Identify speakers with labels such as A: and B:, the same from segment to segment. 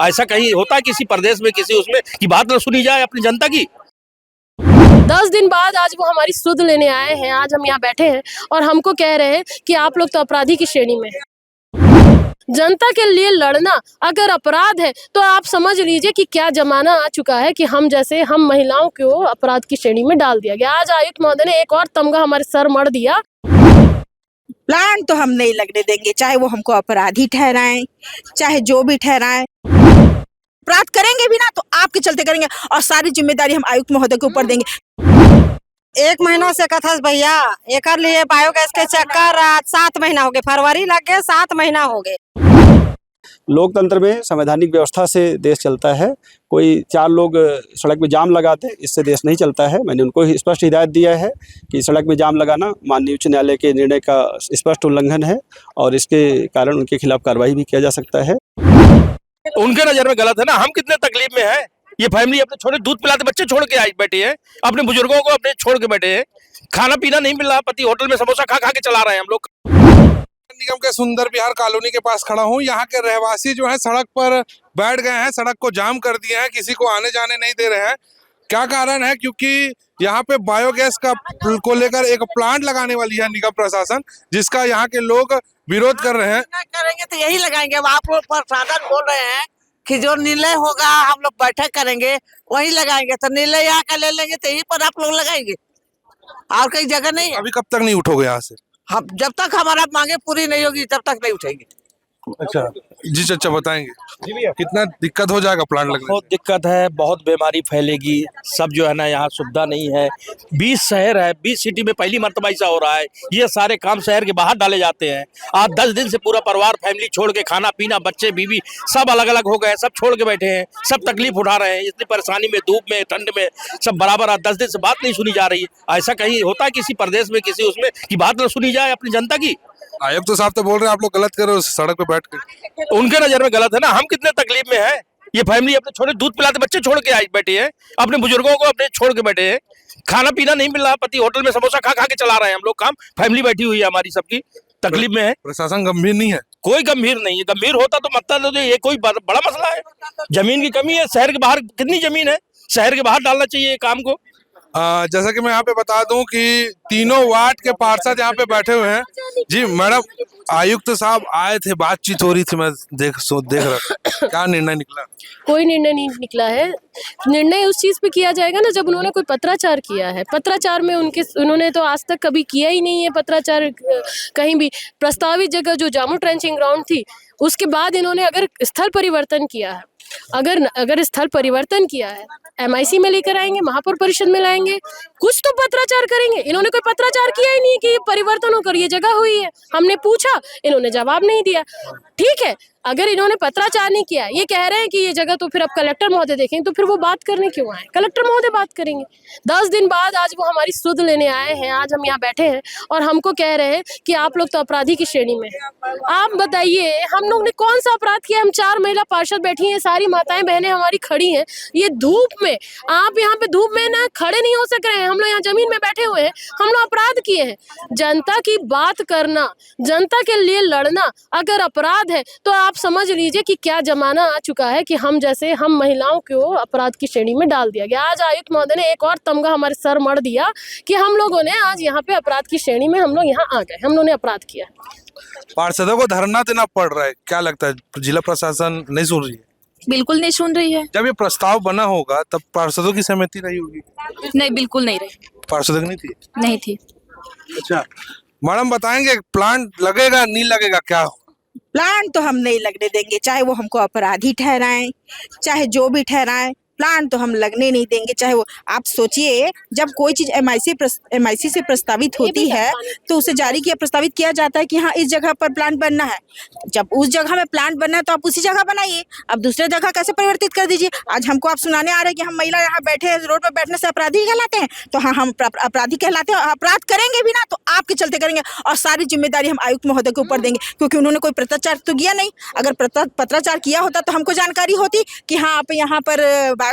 A: ऐसा कहीं होता है किसी प्रदेश में, किसी उसमें कि बात न सुनी जाए अपनी जनता की?
B: 10 दिन बाद आज वो हमारी सुध लेने आए हैं। आज हम यहाँ बैठे हैं और हमको कह रहे हैं कि आप लोग तो अपराधी की श्रेणी में हैं। जनता के लिए लड़ना अगर अपराध है तो आप समझ लीजिए कि क्या जमाना आ चुका है कि हम महिलाओं को अपराध की श्रेणी में डाल दिया गया। आज आयुक्त महोदय ने एक और तमगा हमारे सर मढ़ दिया।
C: प्लान तो हम नहीं लगने देंगे, चाहे वो हमको अपराधी ठहराएं, चाहे जो भी ठहराएं। अपराध करेंगे भी ना तो आपके चलते करेंगे और सारी जिम्मेदारी हम आयुक्त महोदय के ऊपर देंगे।
D: 1 महीना से कथा भैया एक लिए बायोगैस के चक्कर 7 महीना हो गए, फरवरी लग गए 7 महीना हो गए।
E: लोकतंत्र में संवैधानिक व्यवस्था से देश चलता है। कोई 4 लोग सड़क में जाम लगा दे, इससे देश नहीं चलता है। मैंने उनको स्पष्ट हिदायत दिया है कि सड़क में जाम लगाना माननीय उच्च न्यायालय के निर्णय का स्पष्ट उल्लंघन है और इसके कारण उनके खिलाफ कार्रवाई भी किया जा सकता है।
A: उनके नजर में गलत है ना। हम कितने तकलीफ में हैं। ये फैमिली अपने छोटे दूध पिलाते बच्चे छोड़ के आई बैठी है, अपने बुजुर्गों को अपने छोड़ के बैठे हैं। खाना पीना नहीं मिल रहा, पति होटल में समोसा खा खा के चला रहे हैं हम लोग।
F: निगम के सुंदर विहार कॉलोनी के पास खड़ा हूँ। यहाँ के रहवासी जो है सड़क पर बैठ गए हैं, सड़क को जाम कर दिए हैं, किसी को आने जाने नहीं दे रहे हैं। क्या कारण है? क्योंकि यहाँ पे बायोगैस का को लेकर एक प्लांट लगाने वाली है निगम प्रशासन, जिसका यहाँ के लोग विरोध कर रहे हैं।
D: करेंगे तो यही लगाएंगे। अब आप लोग प्रशासन बोल रहे हैं कि जो निर्णय होगा हम लोग बैठक करेंगे वही लगाएंगे, तो निर्णय यहाँ का ले लेंगे तो यही पर आप लोग लगाएंगे और कई जगह नहीं है।
F: अभी कब तक नहीं उठोगे यहाँ से?
D: हम जब तक हमारा मांगे पूरी नहीं होगी तब तक नहीं उठेंगे।
F: अच्छा जी चाचा बताएंगे कितना दिक्कत हो जाएगा प्लांट लगने
A: बहुत दिक्कत है, बहुत बीमारी फैलेगी। सब जो है ना यहाँ सुविधा नहीं है। 20 शहर है, 20 सिटी में पहली मर्तबा ऐसा हो रहा है। ये सारे काम शहर के बाहर डाले जाते हैं। आज 10 दिन से पूरा परिवार फैमिली छोड़ के, खाना पीना बच्चे बीवी सब अलग अलग हो गए, सब छोड़ के बैठे हैं, सब तकलीफ उठा रहे हैं। इतनी परेशानी में, धूप में, ठंड में सब बराबर। आज 10 दिन से बात नहीं सुनी जा रही है। ऐसा कहीं होता है किसी प्रदेश में, किसी उसमें कि बात न सुनी जाए अपनी जनता की?
F: आयुक्त तो साहब तो बोल रहे हैं आप लोग गलत कर रहे हो सड़क पे बैठ के।
A: उनके नजर में गलत है ना। हम कितने तकलीफ में हैं। ये फैमिली अपने छोटे दूध पिलाते बच्चे छोड़ के आई बैठी है, अपने बुजुर्गों को अपने छोड़ के बैठे हैं। खाना पीना नहीं मिल रहा, पति होटल में समोसा खा खा के चला रहे हैं हम लोग काम। फैमिली बैठी हुई है हमारी, सबकी तकलीफ में है।
F: प्रशासन गंभीर नहीं है?
A: कोई गंभीर नहीं है। गंभीर होता तो मतलब ये कोई बड़ा मसला है। जमीन की कमी है। शहर के बाहर कितनी जमीन है, शहर के बाहर डालना चाहिए काम को।
F: जैसा कि मैं यहाँ पे बता दूं कि तीनों वार्ड के पार्षद यहाँ पे बैठे हुए हैं। जी मैडम, आयुक्त साहब आए थे, बातचीत हो रही थी, मैं देख रहा था। क्या निर्णय निकला?
B: कोई निर्णय नहीं निकला है। निर्णय उस चीज पे किया जाएगा ना जब उन्होंने कोई पत्राचार किया है। पत्राचार में उन्होंने तो आज तक कभी किया ही नहीं है पत्राचार कहीं भी। प्रस्तावित जगह जो जामू ट्रेंचिंग ग्राउंड थी, उसके बाद इन्होंने अगर स्थल परिवर्तन किया है, अगर स्थल परिवर्तन किया है, MIC में लेकर आएंगे, महापौर परिषद में लाएंगे, कुछ तो पत्राचार करेंगे। इन्होंने कोई पत्राचार किया ही नहीं कि ये परिवर्तन होकर ये जगह हुई है। हमने पूछा, इन्होंने जवाब नहीं दिया। ठीक है, अगर इन्होंने पत्राचार नहीं किया, ये कह रहे हैं कि ये जगह तो फिर अब कलेक्टर महोदय देखेंगे, तो फिर वो बात करने क्यों आए? कलेक्टर महोदय बात करेंगे। 10 दिन बाद आज वो हमारी सुध लेने आए हैं। आज हम यहाँ बैठे हैं और हमको कह रहे हैं कि आप लोग तो अपराधी की श्रेणी में हैं। आप बताइए, हम लोग ने कौन सा अपराध किया? हम 4 महिला पार्षद बैठी हैं, सारी माताएं बहनें हमारी खड़ी हैं। ये धूप में, आप यहाँ पे धूप में ना खड़े नहीं हो सक रहे हैं। हम लोग यहाँ जमीन में बैठे हुए हैं, हम लोग अपराध किए हैं। जनता की बात करना, जनता के लिए लड़ना अगर अपराध है तो आप समझ लीजिए कि क्या जमाना आ चुका है कि हम महिलाओं को अपराध की श्रेणी में डाल दिया गया। आज आयुक्त महोदय ने एक और तमगा हमारे सर मढ़ दिया कि हम लोगों ने आज यहाँ पे अपराध की श्रेणी में हम लोग यहाँ आ गए, हम लोगों ने अपराध किया।
F: पार्षदों को धरना देना पड़ रहा है, क्या लगता है जिला प्रशासन नहीं सुन रही है?
G: बिल्कुल नहीं सुन रही है।
F: जब ये प्रस्ताव बना होगा तब पार्षदों की सहमति रही होगी?
G: नहीं, बिल्कुल नहीं रही।
F: पार्षदों की नहीं थी?
G: नहीं थी।
F: अच्छा मैडम बताएंगे प्लांट लगेगा नहीं लगेगा क्या?
C: प्लान तो हम नहीं लगने देंगे, चाहे वो हमको अपराधी ठहराएं, चाहे जो भी ठहराएं। प्लान तो हम लगने नहीं देंगे। चाहे वो, आप सोचिए, जब कोई चीज MIC से प्रस्तावित होती है तो उसे जारी किया प्रस्तावित किया जाता है कि हाँ इस जगह पर प्लांट बनना है। जब उस जगह में प्लांट बनना है तो आप उसी जगह बनाइए। अब दूसरे जगह कैसे परिवर्तित कर दीजिए? आज हमको आप सुनाने आ रहे हैं कि हम महिला यहाँ बैठे हैं, रोड पर बैठने से अपराधी कहलाते हैं? तो हाँ, हम अपराधी कहलाते हैं। अपराध करेंगे भी ना तो आपके चलते करेंगे और सारी जिम्मेदारी हम आयुक्त महोदय के ऊपर देंगे, क्योंकि उन्होंने कोई पत्राचार तो किया नहीं। अगर पत्राचार किया होता तो हमको जानकारी होती कि हाँ आप यहाँ पर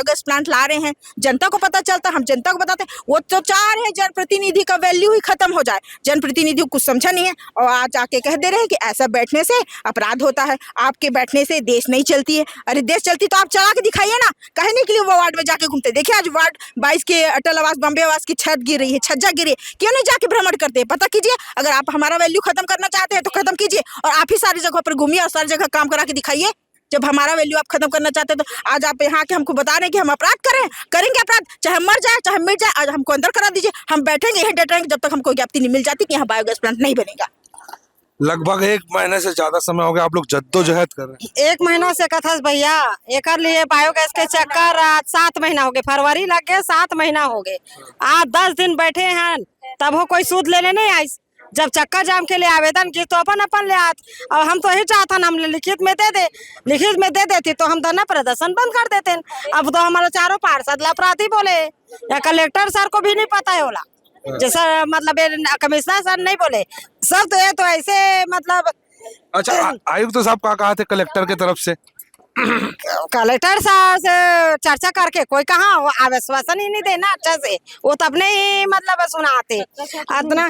C: बायोगैस प्लांट ला रहे हैं, जनता को पता चलता, हम जनता को बताते हैं। वो तो चाह रहे हैं जनप्रतिनिधि का वैल्यू ही खत्म हो जाए, जनप्रतिनिधि को कुछ समझा नहीं है और आज आके कह दे रहे हैं कि ऐसा बैठने से अपराध होता है, आपके बैठने से देश नहीं चलती है। अरे देश चलती तो आप चला के दिखाइए ना, कहने के लिए वो वार्ड में जाके घूमते। देखिए आज वार्ड 22 के अटल आवास बॉम्बे आवास की छत गिर रही है, छज्जा गिरी, क्यों नहीं जाके भ्रमण करते? पता कीजिए, अगर आप हमारा वैल्यू खत्म करना चाहते हैं तो खत्म कीजिए और आप ही सारी जगह पर घूमिए और सारी जगह काम करा के दिखाइए। जब हमारा वैल्यू आप खत्म करना चाहते हैं तो आज आप यहाँ के हमको बता रहे हैं कि हम अपराध करेंगे अपराध, चाहे मर जाए चाहे मिट जाए, आज हमको अंदर करा दीजिए, हम बैठेंगे यही डट रहेंगे जब तक हमको ज्ञप्ति नहीं मिल जाती कि यहाँ बायोगैस प्लांट नहीं बनेगा।
F: लगभग 1 महीने से ज्यादा समय हो गया आप लोग जद्दोजहद कर रहे हैं।
H: 1 महीना से कथा भैया एक लिए बायोगैस के चक्कर आज 7 महीना हो गए, फरवरी लग गए 7 महीना हो गए, आज 10 दिन बैठे हैं तब हो कोई सूद लेने नहीं आई। जब चक्का जाम के लिए आवेदन की तो अपन ले आत, और हम तो यही चाहता हम लिखित में दे देती तो हम धरना प्रदर्शन बंद कर देते। अब तो हमारे चारों पार्षद अपराधी बोले या कलेक्टर सर को भी नहीं पता है होला, जैसा मतलब कमिश्नर सर नहीं बोले सब तो ये तो ऐसे मतलब।
F: अच्छा, आयुक्त साहब क्या कहा थे कलेक्टर की तरफ से?
H: कलेक्टर साहब से चर्चा करके कोई कहाँ आश्वासन ही नहीं देना अच्छा से, वो तो अपने ही मतलब सुनाते इतना।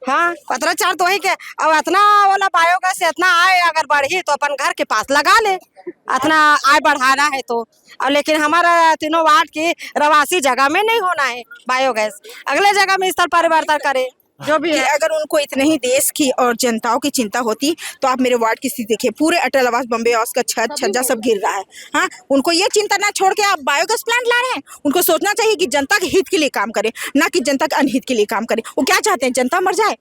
H: हाँ पत्राचार तो वही के, अब इतना वाला बायोगैस इतना आए अगर बढ़ी तो अपन घर के पास लगा ले, इतना आय बढ़ाना है तो। अब लेकिन हमारा तीनों वार्ड की रवासी जगह में नहीं होना है बायोगैस, अगले जगह में स्थल परिवर्तन करे जो भी है।
C: अगर उनको इतने ही देश की और जनताओं की चिंता होती तो आप मेरे वार्ड की स्थिति देखिए, पूरे अटल आवास बॉम्बे आवास का छत छज्जा सब गिर रहा है। हाँ, उनको ये चिंता ना छोड़ के आप बायोगैस प्लांट ला रहे हैं। उनको सोचना चाहिए कि जनता के हित के लिए काम करें, ना कि जनता के अनहित के लिए काम करें। वो क्या चाहते हैं? जनता मर जाए,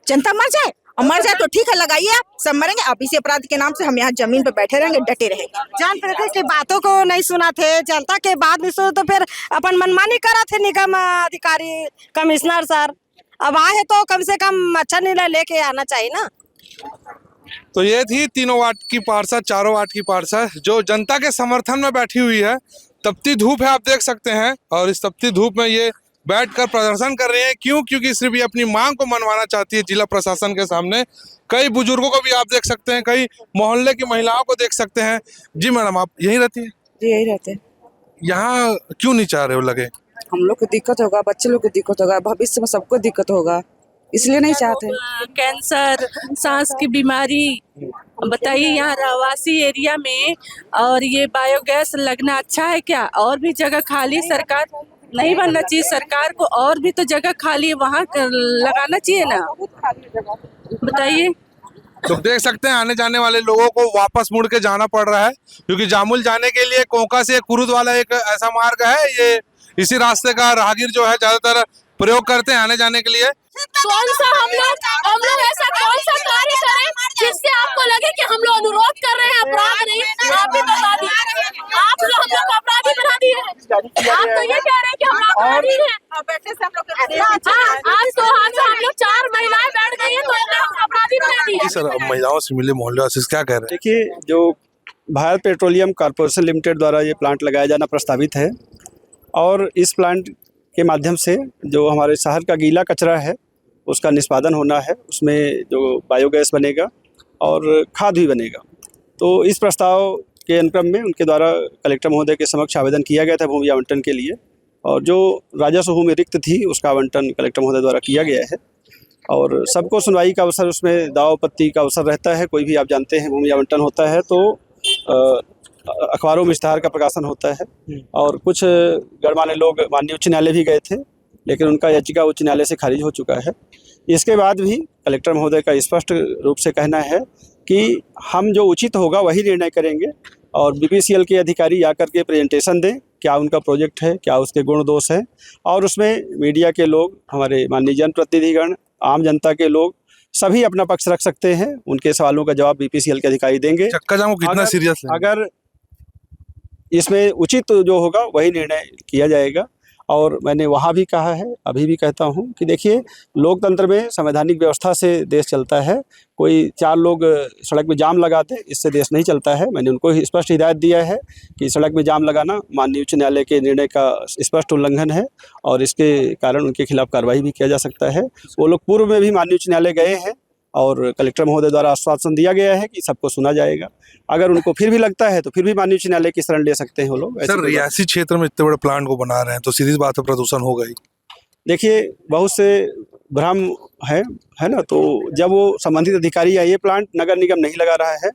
C: जनता मर जाए, और मर जाए तो ठीक है लगाइए, आप सब मरेंगे, आप इसी अपराध के नाम से हम यहाँ जमीन पर बैठे रहेंगे, डटे रहेंगे।
H: जनप्रतिनिधि की बातों को नहीं सुना थे, जनता के बात नहीं सुना तो फिर अपन मनमानी करा थे निगम अधिकारी कमिश्नर सर। अब आए तो कम से कम अच्छा निर्णय लेके आना चाहिए ना।
F: तो ये थी तीनों वार्ड की पार्षद, चारों वार्ड की पार्षद जो जनता के समर्थन में बैठी हुई है। तपती धूप है, आप देख सकते हैं, और इस तपती धूप में ये बैठकर प्रदर्शन कर रहे हैं। क्यों? क्योंकि सिर्फ ये अपनी मांग को मनवाना चाहती है जिला प्रशासन के सामने। कई बुजुर्गों को भी आप देख सकते हैं, कई मोहल्ले की महिलाओं को देख सकते हैं। जी मैडम, आप यहीं रहती है?
I: जी यही रहते हैं।
F: यहाँ क्यों नहीं चाह रहे हो? लगे
I: हम लोग को दिक्कत होगा, बच्चे लोग को दिक्कत होगा, भविष्य में सबको दिक्कत होगा, इसलिए नहीं चाहते।
J: कैंसर, सांस की बीमारी, बताइए यहाँ रहवासी एरिया में, और ये बायोगैस लगना अच्छा है क्या? और भी जगह खाली, सरकार नहीं बनना चाहिए, सरकार को और भी तो जगह खाली है वहाँ लगाना चाहिए ना, बताइए।
F: तो देख सकते हैं आने जाने वाले लोगों को वापस मुड़ के जाना पड़ रहा है, क्योंकि जामुल जाने के लिए कोंका से कुरुद वाला एक ऐसा मार्ग है, ये इसी रास्ते का राहगीर जो है ज्यादातर प्रयोग करते हैं आने जाने के लिए।
B: कौन सा हम लोग ऐसा कौन सा कार्य करें जिससे आपको लगे कि हम लोग अनुरोध कर रहे हैं, अपराध नहीं? आप भी बता दीजिए, आप लोग हम लोग को अपराधी बना दिए हैं। आप तो ये कह रहे हैं कि हम अपराधी हैं। आज तो हम लोग 4 महिलाएं बैठ गई हैं तो हम अपराधी बना दिए।
F: सर, महिलाओं से मिले मोहल्ले वासी क्या कह रहे हैं?
E: देखिए, जो भारत पेट्रोलियम कॉर्पोरेशन लिमिटेड द्वारा ये प्लांट लगाया जाना प्रस्तावित है, और इस प्लांट के माध्यम से जो हमारे शहर का गीला कचरा है उसका निष्पादन होना है, उसमें जो बायोगैस बनेगा और खाद भी बनेगा। तो इस प्रस्ताव के अनुक्रम में उनके द्वारा कलेक्टर महोदय के समक्ष आवेदन किया गया था भूमि आवंटन के लिए, और जो राजस्व भूमि रिक्त थी उसका आवंटन कलेक्टर महोदय द्वारा किया गया है। और सबको सुनवाई का अवसर, उसमें दाव आपत्ति का अवसर रहता है। कोई भी आप जानते हैं भूमि आवंटन होता है तो अखबारों में इश्तहार का प्रकाशन होता है, और कुछ गणमान्य लोग माननीय उच्च न्यायालय भी गए थे, लेकिन उनका याचिका उच्च न्यायालय से खारिज हो चुका है। इसके बाद भी कलेक्टर महोदय का स्पष्ट रूप से कहना है कि हम जो उचित होगा वही निर्णय करेंगे, और बीपीसीएल के अधिकारी आकर के प्रेजेंटेशन दें, क्या उनका प्रोजेक्ट है, क्या उसके गुण दोष हैं, और उसमें मीडिया के लोग, हमारे माननीय जनप्रतिनिधिगण, आम जनता के लोग सभी अपना पक्ष रख सकते हैं। उनके सवालों का जवाब बीपीसीएल के अधिकारी देंगे।
F: चक्का जाम को कितना सीरियस है?
E: अगर इसमें उचित जो होगा वही निर्णय किया जाएगा। और मैंने वहाँ भी कहा है, अभी भी कहता हूँ कि देखिए, लोकतंत्र में संवैधानिक व्यवस्था से देश चलता है। कोई 4 लोग सड़क में जाम लगाते, इससे देश नहीं चलता है। मैंने उनको स्पष्ट हिदायत दिया है कि सड़क में जाम लगाना माननीय उच्च न्यायालय के निर्णय का स्पष्ट उल्लंघन है, और इसके कारण उनके खिलाफ कार्रवाई भी किया जा सकता है। वो लोग पूर्व में भी माननीय उच्च न्यायालय गए हैं, और कलेक्टर महोदय द्वारा आश्वासन दिया गया है कि सबको सुना जाएगा। अगर उनको फिर भी लगता है तो फिर भी माननीय उच्च न्यायालय की शरण ले सकते हैं वो लोग।
F: सर रियासी क्षेत्र में इतने बड़े प्लांट को बना रहे हैं तो सीधी बात है प्रदूषण होगा ही।
E: देखिए बहुत से भ्रम है ना, तो जब वो संबंधित अधिकारी या ये प्लांट नगर निगम नहीं लगा रहा है,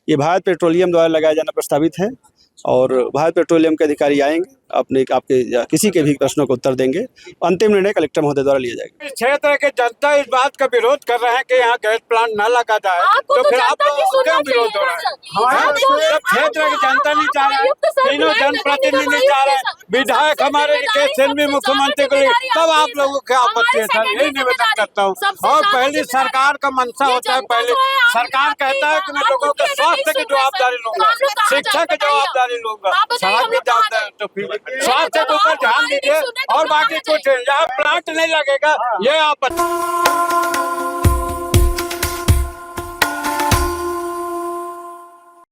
E: ये भारत पेट्रोलियम द्वारा लगाया जाना प्रस्तावित है और भारत पेट्रोलियम के अधिकारी आएंगे अपने आपके या किसी के भी प्रश्नों का उत्तर देंगे। अंतिम निर्णय कलेक्टर महोदय द्वारा लिया जाएगा।
K: इस क्षेत्र के जनता इस बात का विरोध कर रहे हैं कि यहाँ गैस प्लांट न लगा जाए, तो फिर आप लोगों को क्यों विरोध हो रहा है? हमारे क्षेत्र की जनता नहीं चाह रहे, तीनों जनप्रतिनिधि नहीं चाह रहे, विधायक हमारे निकेश सिंह भी मुख्यमंत्री को लिए, तब आप लोगों की आपत्ति है सर, यही निवेदन करता हूँ। और पहली सरकार का मंशा होता है, पहले सरकार कहता है कि मैं लोगों के स्वास्थ्य की जवाबदारी लूंगा, शिक्षा की जवाबदारी लूंगा, सड़क की जवाबदारी, तो फिर स्वास्थ्य के ऊपर ध्यान दीजिए और बाकी कुछ यहाँ प्लांट नहीं लगेगा ये आप